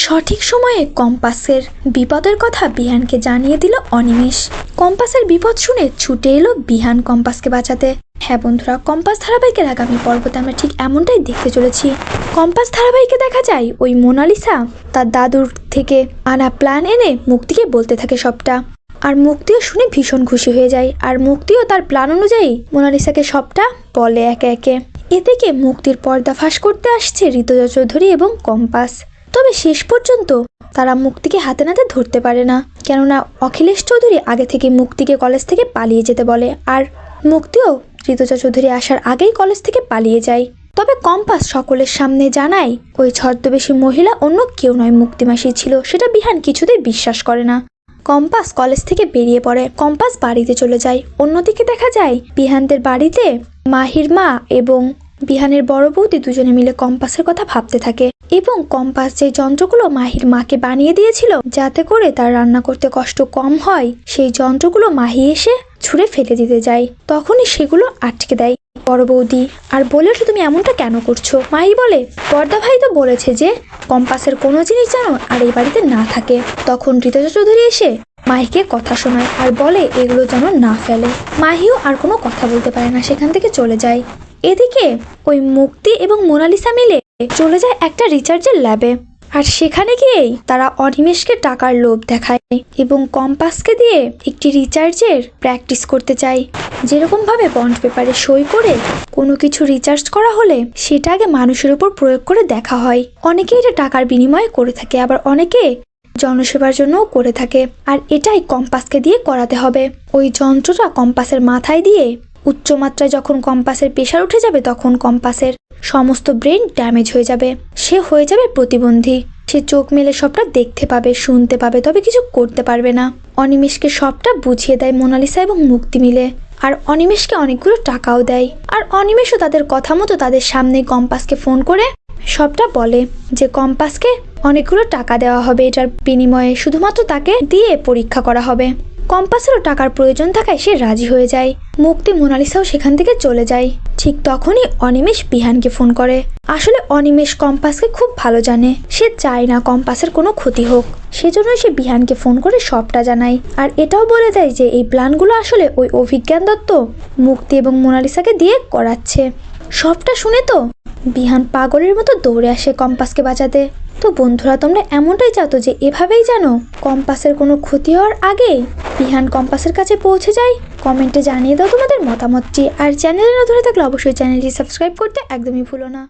সঠিক সময়ে কম্পাসের বিপদের কথা বিহানকে জানিয়ে দিল অনিমেষ। কম্পাসের বিপদ শুনে ছুটে এলো বিহান কম্পাসকে বাঁচাতে। হ্যাঁ বন্ধুরা, কম্পাস ধারাবাহিকের আগামী পর্বতে আমরা ঠিক এমনটাই দেখতে চলেছি। কম্পাস ধারাবাহিকে দেখা যায় ওই মোনালিসা তার দাদুর থেকে আনা প্ল্যান এনে মুক্তিকে বলতে থাকে সবটা। আর মুক্তিও শুনে ভীষণ খুশি হয়ে যায়, আর মুক্তিও তার প্ল্যান অনুযায়ী মোনালিসাকে সবটা বলে একে একে। এদিকে মুক্তির পর্দা ফাঁস করতে আসছে ঋতুজা চৌধুরী এবং কম্পাস। তবে শেষ পর্যন্ত তারা মুক্তিকে হাতে নাতে ধরতে পারে না, কেননা অখিলেশ চৌধুরী আগে থেকে মুক্তিকে কলেজ থেকে পালিয়ে যেতে বলে, আর মুক্তিও ঋতুজা চৌধুরী আসার আগেই কলেজ থেকে পালিয়ে যায়। তবে কম্পাস সকলের সামনে জানায় ওই ছদ্মবেশী মহিলা অন্য কেউ নয়, মুক্তিমাসি ছিল। সেটা বিহান কিছুতেই বিশ্বাস করে না। কম্পাস কলেজ থেকে বেরিয়ে পড়ে, কম্পাস বাড়িতে চলে যায়। অন্যদিকে দেখা যায় বিহানদের বাড়িতে মাহির মা এবং বিহানের বড় বৌদি দুজনে মিলে কম্পাসের কথা ভাবতে থাকে এবং কম্পাস যে যন্ত্রগুলো মাহির মাকে বানিয়ে দিয়েছিল যাতে করে তার রান্না করতে কষ্ট কম হয়, সেই যন্ত্রগুলো মাহি এসে ছুঁড়ে ফেলে দিতে যায়। তখনই সেগুলো আটকে দেয় বড় বৌদি, আর বলে ওঠে তুমি এমনটা কেন করছো? মাহি বলে পর্দা ভাই তো বলেছে যে কম্পাসের কোনো জিনিস যেন আর এই বাড়িতে না থাকে। তখন ঋতুজা চৌধুরী এসে মাহিকে কথা শোনায় আর বলে এগুলো যেন না ফেলে। মাহিও আর কোনো কথা বলতে পারে না, সেখান থেকে চলে যায়। এদিকে ওই মুক্তি এবং মোনালিসা মিলে চলে যায় একটা রিচার্জের ল্যাবে, আর সেখানে গিয়েই তারা অনিমেষকে টাকার লোভ দেখায় এবং কম্পাসকে দিয়ে একটি রিচার্জের প্র্যাকটিস করতে চায়। যেরকম ভাবে বন্ড পেপারে সই করে কোনো কিছু রিচার্জ করা হলে সেটা আগে মানুষের উপর প্রয়োগ করে দেখা হয়। অনেকে এটা টাকার বিনিময়ে করে থাকে, আবার অনেকে জনসেবার জন্যও করে থাকে। আর এটাই কম্পাসকে দিয়ে করাতে হবে। ওই যন্ত্রটা কম্পাসের মাথায় দিয়ে উচ্চমাত্রায় যখন কম্পাসের প্রেশার উঠে যাবে তখন কম্পাসের সমস্ত ব্রেন ড্যামেজ হয়ে যাবে, সে হয়ে যাবে প্রতিবন্ধী। সে চোখ মেলে সবটা দেখতে পাবে, শুনতে পাবে, তবে কিছু করতে পারবে না। অনিমেষকে সবটা বুঝিয়ে দেয় মোনালিসা এবং মুক্তি মিলে, আর অনিমেষকে অনেকগুলো টাকাও দেয়। আর অনিমেষও তাদের কথা মতো তাদের সামনে কম্পাসকে ফোন করে সবটা বলে যে কম্পাসকে অনেকগুলো টাকা দেওয়া হবে, এটার বিনিময়ে শুধুমাত্র তাকে দিয়ে পরীক্ষা করা হবে। কম্পাসেরও টাকার প্রয়োজন থাকায় সে রাজি হয়ে যায়। মুক্তি মোনালিসাও সেখান থেকে চলে যায়। ঠিক তখনই অনিমেষ বিহানকে ফোন করে। আসলে অনিমেষ কম্পাসকে খুব ভালো জানে, সে চায় না কম্পাসের কোনো ক্ষতি হোক, সেজন্যই সে বিহানকে ফোন করে সবটা জানায়। আর এটাও বলে দেয় যে এই প্ল্যানগুলো আসলে ওই অভিজ্ঞান দত্ত মুক্তি এবং মোনালিসাকে দিয়ে করাচ্ছে। সবটা শুনে তো বিহান পাগলের মতো দৌড়ে আসে কম্পাসকে বাঁচাতে। তো বন্ধুরা, তোমরা এমনটাই চাতো যে এভাবেই জানো কম্পাসের কোনো ক্ষতি হওয়ার আগেই বিহান কম্পাসের কাছে পৌঁছে যায়? কমেন্টে জানিয়ে দাও তোমাদের মতামতটি। আর চ্যানেলে নতুন হয়ে থাকলে অবশ্যই চ্যানেলটি সাবস্ক্রাইব করতে একদমই ভুলো না।